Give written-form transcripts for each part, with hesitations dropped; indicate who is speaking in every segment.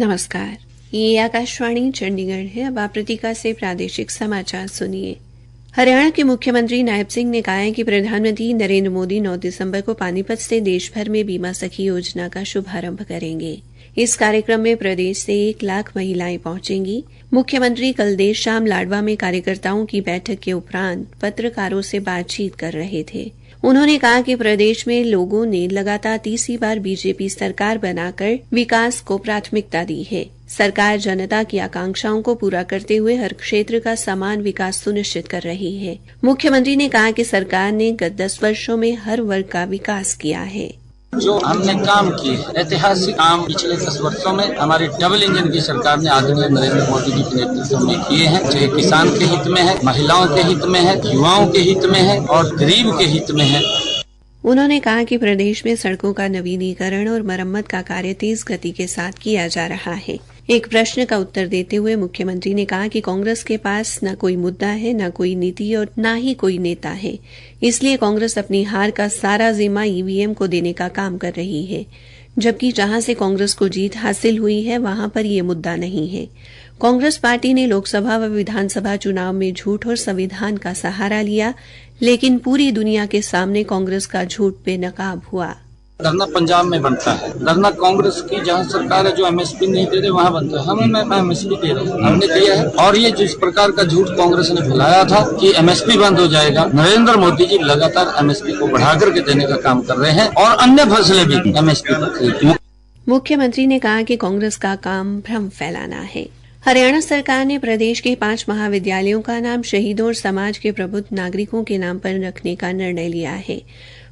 Speaker 1: नमस्कार, ये आकाशवाणी चंडीगढ़ है। अब आप प्रतीका से प्रादेशिक समाचार सुनिए। हरियाणा के मुख्यमंत्री नायब सिंह ने कहा है कि प्रधानमंत्री नरेंद्र मोदी 9 दिसंबर को पानीपत से देश भर में बीमा सखी योजना का शुभारंभ करेंगे। इस कार्यक्रम में प्रदेश से 1 लाख महिलाएं पहुंचेंगी। मुख्यमंत्री कल देर शाम लाडवा में कार्यकर्ताओं की बैठक के उपरांत पत्रकारों से बातचीत कर रहे थे। उन्होंने कहा कि प्रदेश में लोगों ने लगातार तीसरी बार बीजेपी सरकार बनाकर विकास को प्राथमिकता दी है। सरकार जनता की आकांक्षाओं को पूरा करते हुए हर क्षेत्र का समान विकास सुनिश्चित कर रही है। मुख्यमंत्री ने कहा कि सरकार ने गत 10 वर्षों में हर वर्ग का विकास किया है।
Speaker 2: जो हमने काम किए ऐतिहासिक काम पिछले 10 वर्षों में हमारी डबल इंजन की सरकार ने आदरणीय नरेंद्र मोदी जी के नेतृत्व में किए हैं। चाहे किसान के हित में है, महिलाओं के हित में है, युवाओं के हित में है और गरीब के हित में है।
Speaker 1: उन्होंने कहा कि प्रदेश में सड़कों का नवीनीकरण और मरम्मत का कार्य तेज गति के साथ किया जा रहा है। एक प्रश्न का उत्तर देते हुए मुख्यमंत्री ने कहा कि कांग्रेस के पास न कोई मुद्दा है, न कोई नीति और न ही कोई नेता है। इसलिए कांग्रेस अपनी हार का सारा जिम्मा ईवीएम को देने का काम कर रही है, जबकि जहां से कांग्रेस को जीत हासिल हुई है वहां पर यह मुद्दा नहीं है। कांग्रेस पार्टी ने लोकसभा व विधानसभा चुनाव में झूठ और संविधान का सहारा लिया, लेकिन पूरी दुनिया के सामने कांग्रेस का झूठ बेनकाब हुआ।
Speaker 2: धरना पंजाब में बनता है, धरना कांग्रेस की जहां सरकार है जो एमएसपी नहीं दे रहे वहां बनता है। हमें एमएसपी दे रहे, हमने दिया है। और ये जिस प्रकार का झूठ कांग्रेस ने फैलाया था कि एमएसपी बंद हो जाएगा, नरेंद्र मोदी जी लगातार एमएसपी को बढ़ा करके देने का काम कर रहे हैं और अन्य फसलें भी एमएसपी पर खरीदी।
Speaker 1: मुख्यमंत्री ने कहा कि कांग्रेस का काम भ्रम फैलाना है। हरियाणा सरकार ने प्रदेश के 5 महाविद्यालयों का नाम शहीदों और समाज के प्रबुद्ध नागरिकों के नाम पर रखने का निर्णय लिया है।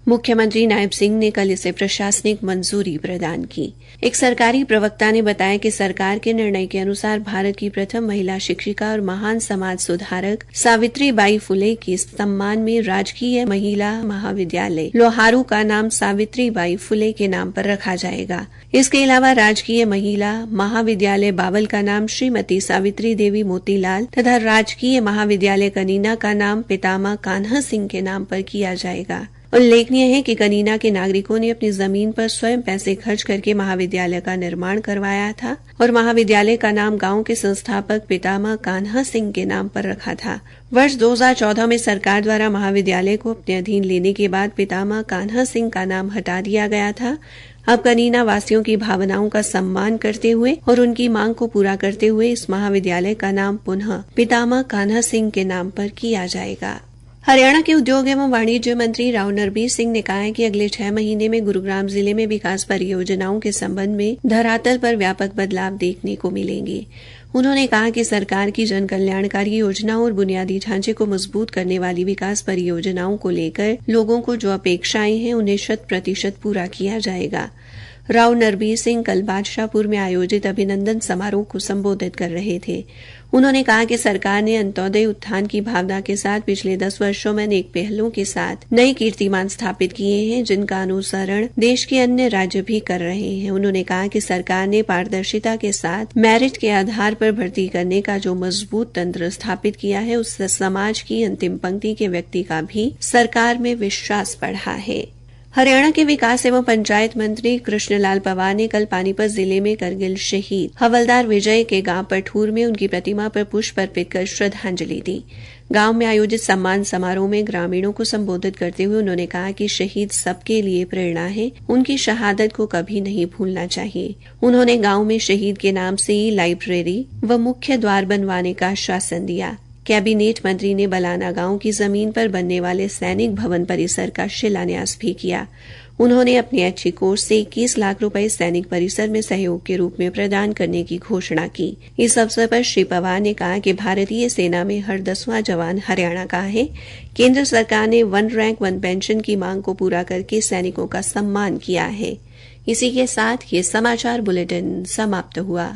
Speaker 1: मुख्यमंत्री नायब सिंह ने कल इसे प्रशासनिक मंजूरी प्रदान की। एक सरकारी प्रवक्ता ने बताया कि सरकार के निर्णय के अनुसार भारत की प्रथम महिला शिक्षिका और महान समाज सुधारक सावित्री बाई फुले के सम्मान में राजकीय महिला महाविद्यालय लोहारू का नाम सावित्री बाई फुले के नाम पर रखा जाएगा। इसके अलावा राजकीय महिला महाविद्यालय बावल का नाम श्रीमती सावित्री देवी मोतीलाल तथा राजकीय महाविद्यालय कनीना का नाम पितामह कान्हा सिंह के नाम पर किया जाएगा। उल्लेखनीय है कि कनीना के नागरिकों ने अपनी जमीन पर स्वयं पैसे खर्च करके महाविद्यालय का निर्माण करवाया था और महाविद्यालय का नाम गांव के संस्थापक पितामह कान्हा सिंह के नाम पर रखा था। वर्ष 2014 में सरकार द्वारा महाविद्यालय को अपने अधीन लेने के बाद पितामह कान्हा सिंह का नाम हटा दिया गया था। अब कनीना वासियों की भावनाओं का सम्मान करते हुए और उनकी मांग को पूरा करते हुए इस महाविद्यालय का नाम पुनः पितामह कान्हा सिंह के नाम पर किया जाएगा। हरियाणा के उद्योग एवं वाणिज्य मंत्री राव नरबीर सिंह ने कहा है कि अगले 6 महीने में गुरुग्राम जिले में विकास परियोजनाओं के संबंध में धरातल पर व्यापक बदलाव देखने को मिलेंगे। उन्होंने कहा कि सरकार की जन कल्याणकारी योजनाओं और बुनियादी ढांचे को मजबूत करने वाली विकास परियोजनाओं को लेकर लोगों को जो अपेक्षाएं हैं उन्हें 100% पूरा किया जाएगा। राव नरबीर सिंह कल बादशाहपुर में आयोजित अभिनंदन समारोह को संबोधित कर रहे थे। उन्होंने कहा कि सरकार ने अंत्योदय उत्थान की भावना के साथ पिछले 10 वर्षों में अनेक पहलों के साथ नए कीर्तिमान स्थापित किए हैं, जिनका अनुसरण देश के अन्य राज्य भी कर रहे हैं। उन्होंने कहा कि सरकार ने पारदर्शिता के साथ मेरिट के आधार पर भर्ती करने का जो मजबूत तंत्र स्थापित किया है, उससे समाज की अंतिम पंक्ति के व्यक्ति का भी सरकार में विश्वास बढ़ा है। हरियाणा के विकास एवं पंचायत मंत्री कृष्णलाल पंवार ने कल पानीपत जिले में करगिल शहीद हवलदार विजय के गांव पठूर में उनकी प्रतिमा पर पुष्प अर्पित कर श्रद्धांजलि दी। गांव में आयोजित सम्मान समारोह में ग्रामीणों को संबोधित करते हुए उन्होंने कहा कि शहीद सबके लिए प्रेरणा है, उनकी शहादत को कभी नहीं भूलना चाहिए। उन्होंने गांव में शहीद के नाम से लाइब्रेरी व मुख्य द्वार बनवाने का आश्वासन दिया। कैबिनेट मंत्री ने बलाना गांव की जमीन पर बनने वाले सैनिक भवन परिसर का शिलान्यास भी किया। उन्होंने अपने ऐच्छिक कोष से 21 लाख रुपए सैनिक परिसर में सहयोग के रूप में प्रदान करने की घोषणा की। इस अवसर पर श्री पंवार ने कहा कि भारतीय सेना में हर 10वां जवान हरियाणा का है। केंद्र सरकार ने 1 रैंक 1 पेंशन की मांग को पूरा करके सैनिकों का सम्मान किया है। इसी के साथ ये समाचार बुलेटिन समाप्त हुआ।